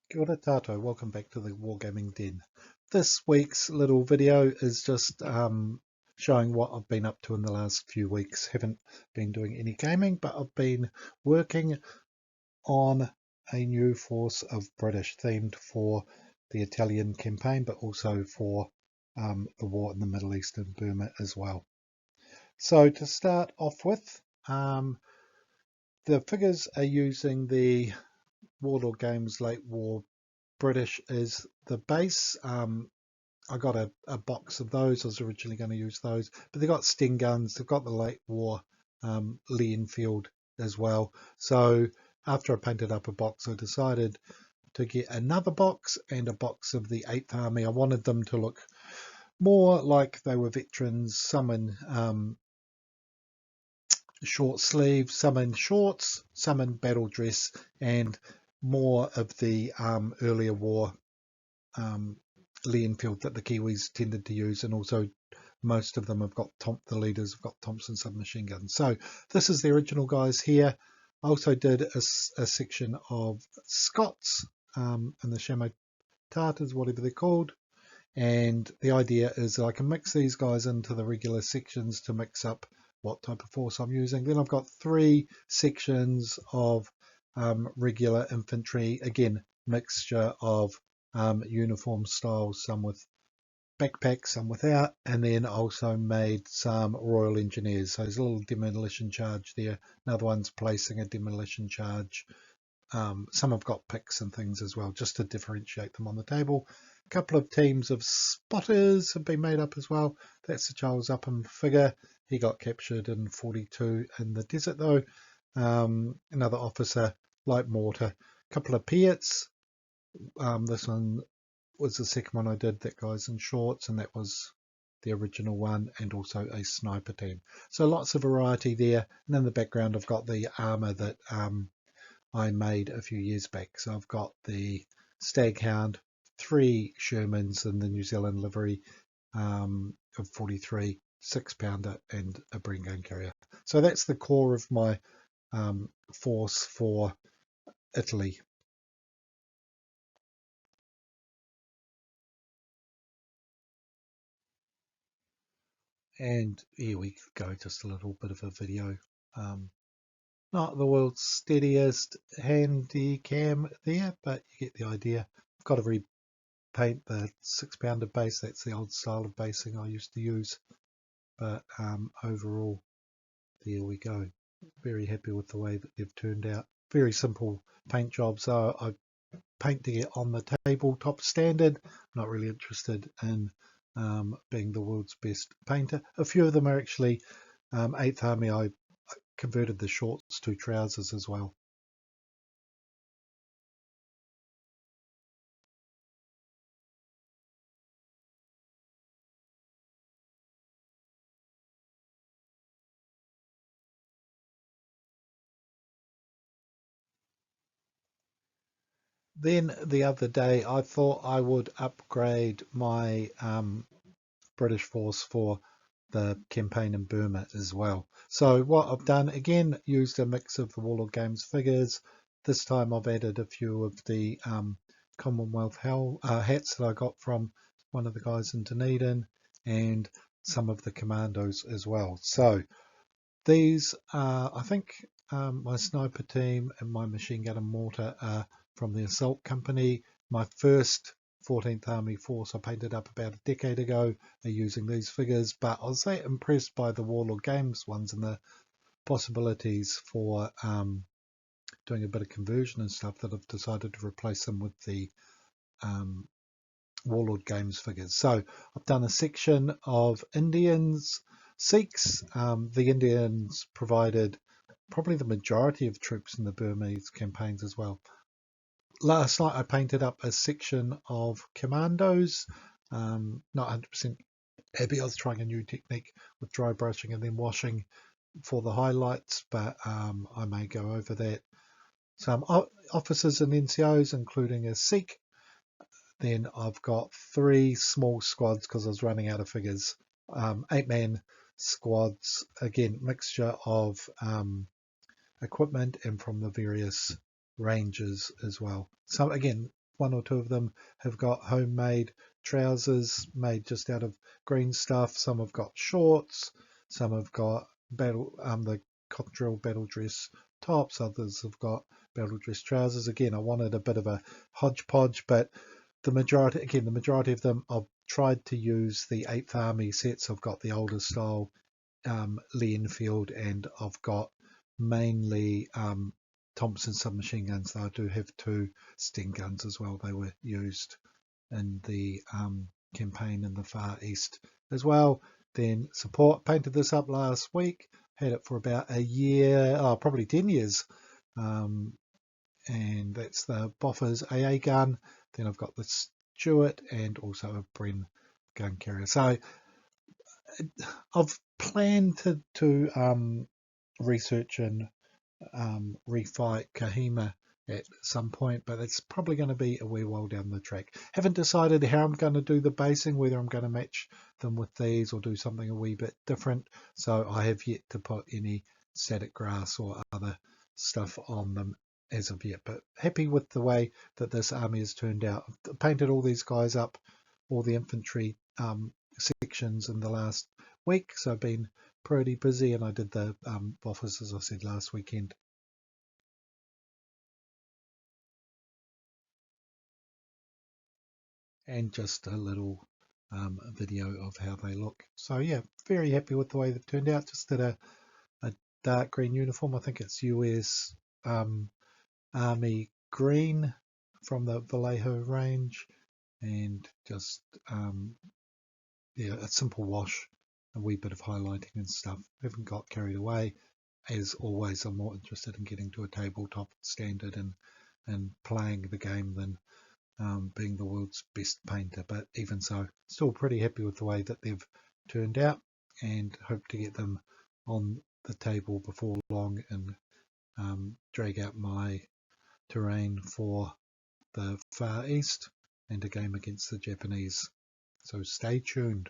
Kia ora tātou, welcome back to the Wargaming Den. This week's little video is just showing what I've been up to in the last few weeks. Haven't been doing any gaming, but I've been working on a new force of British themed for the Italian campaign, but also for the war in the Middle East and Burma as well. So to start off with, the figures are using the Warlord Games late war British is the base. I got a box of those. I was originally going to use those, but they've got Sting guns. They've got the late war Lee Enfield as well. So after I painted up a box, I decided to get another box and a box of the 8th Army. I wanted them to look more like they were veterans, some in short sleeves, some in shorts, some in battle dress, and more of the earlier war Lee Enfield that the Kiwis tended to use, and also most of them have got the leaders have got Thompson submachine guns. So this is the original guys here. I also did a section of Scots and the Chamois Tartars, whatever they're called, and the idea is that I can mix these guys into the regular sections to mix up what type of force I'm using. Then I've got 3 sections of regular infantry, again mixture of uniform styles, some with backpacks, some without, and then also made some Royal Engineers. So there's a little demolition charge there, another one's placing a demolition charge. Some have got picks and things as well, just to differentiate them on the table. A couple of teams of spotters have been made up as well. That's the Charles Upham figure. He got captured in 42 in the desert though. Another officer, light mortar, a couple of Piets. This one was the second one I did, that guy's in shorts, and that was the original one, and also a sniper team. So lots of variety there. And in the background I've got the armour that I made a few years back. So I've got the Staghound, 3 Shermans in the New Zealand livery of 43, 6-pounder and a Bren gun carrier. So that's the core of my force for Italy. And here we go, just a little bit of a video. Not the world's steadiest handy cam there, but you get the idea. I've got to repaint the 6-pounder base. That's the old style of basing I used to use. But overall, there we go. Very happy with the way that they've turned out. Very simple paint job. So I paint to get on the tabletop standard. I'm not really interested in being the world's best painter. A few of them are actually 8th Army. I converted the shorts to trousers as well. Then the other day I thought I would upgrade my British force for the campaign in Burma as well. So what I've done, again, used a mix of the Warlord Games figures. This time I've added a few of the Commonwealth hats that I got from one of the guys in Dunedin, and some of the commandos as well. So these are, I think, my sniper team and my machine gun and mortar are from the assault company. My first 14th Army force I painted up about a decade ago are using these figures, but I was so impressed by the Warlord Games ones and the possibilities for doing a bit of conversion and stuff that I've decided to replace them with the Warlord Games figures. So I've done a section of Indians, Sikhs. The Indians provided probably the majority of troops in the Burmese campaigns as well. Last night I painted up a section of commandos. Not 100% happy. I was trying a new technique with dry brushing and then washing for the highlights, but I may go over that. Some officers and NCOs, including a Sikh. Then I've got 3 small squads because I was running out of figures. 8-man squads, again, mixture of equipment and from the various ranges as well. So again, one or two of them have got homemade trousers made just out of green stuff. Some have got shorts, some have got the cocktail battle dress tops, others have got battle dress trousers. Again, I wanted a bit of a hodgepodge, but the majority of them I've tried to use the 8th Army sets. I've got the older style Lee Enfield, and I've got mainly Thompson submachine guns. I do have 2 Sting guns as well. They were used in the campaign in the Far East as well. Then support, painted this up last week, had it for about a year, probably 10 years. And that's the Boffer's AA gun. Then I've got the Stuart and also a Bren gun carrier. So I've planned to research and refight Kahima at some point, but it's probably going to be a wee while down the track. Haven't decided how I'm going to do the basing, whether I'm going to match them with these or do something a wee bit different. So I have yet to put any static grass or other stuff on them as of yet, but happy with the way that this army has turned out. I've painted all these guys up, all the infantry sections in the last week, so I've been pretty busy, and I did the office, as I said, last weekend. And just a little video of how they look. So yeah, very happy with the way they've turned out. Just did a dark green uniform. I think it's US Army green from the Vallejo range, and just yeah, a simple wash, a wee bit of highlighting and stuff. Haven't got carried away. As always, I'm more interested in getting to a tabletop standard and playing the game than being the world's best painter. But even so, still pretty happy with the way that they've turned out, and hope to get them on the table before long and drag out my terrain for the Far East and a game against the Japanese. So stay tuned.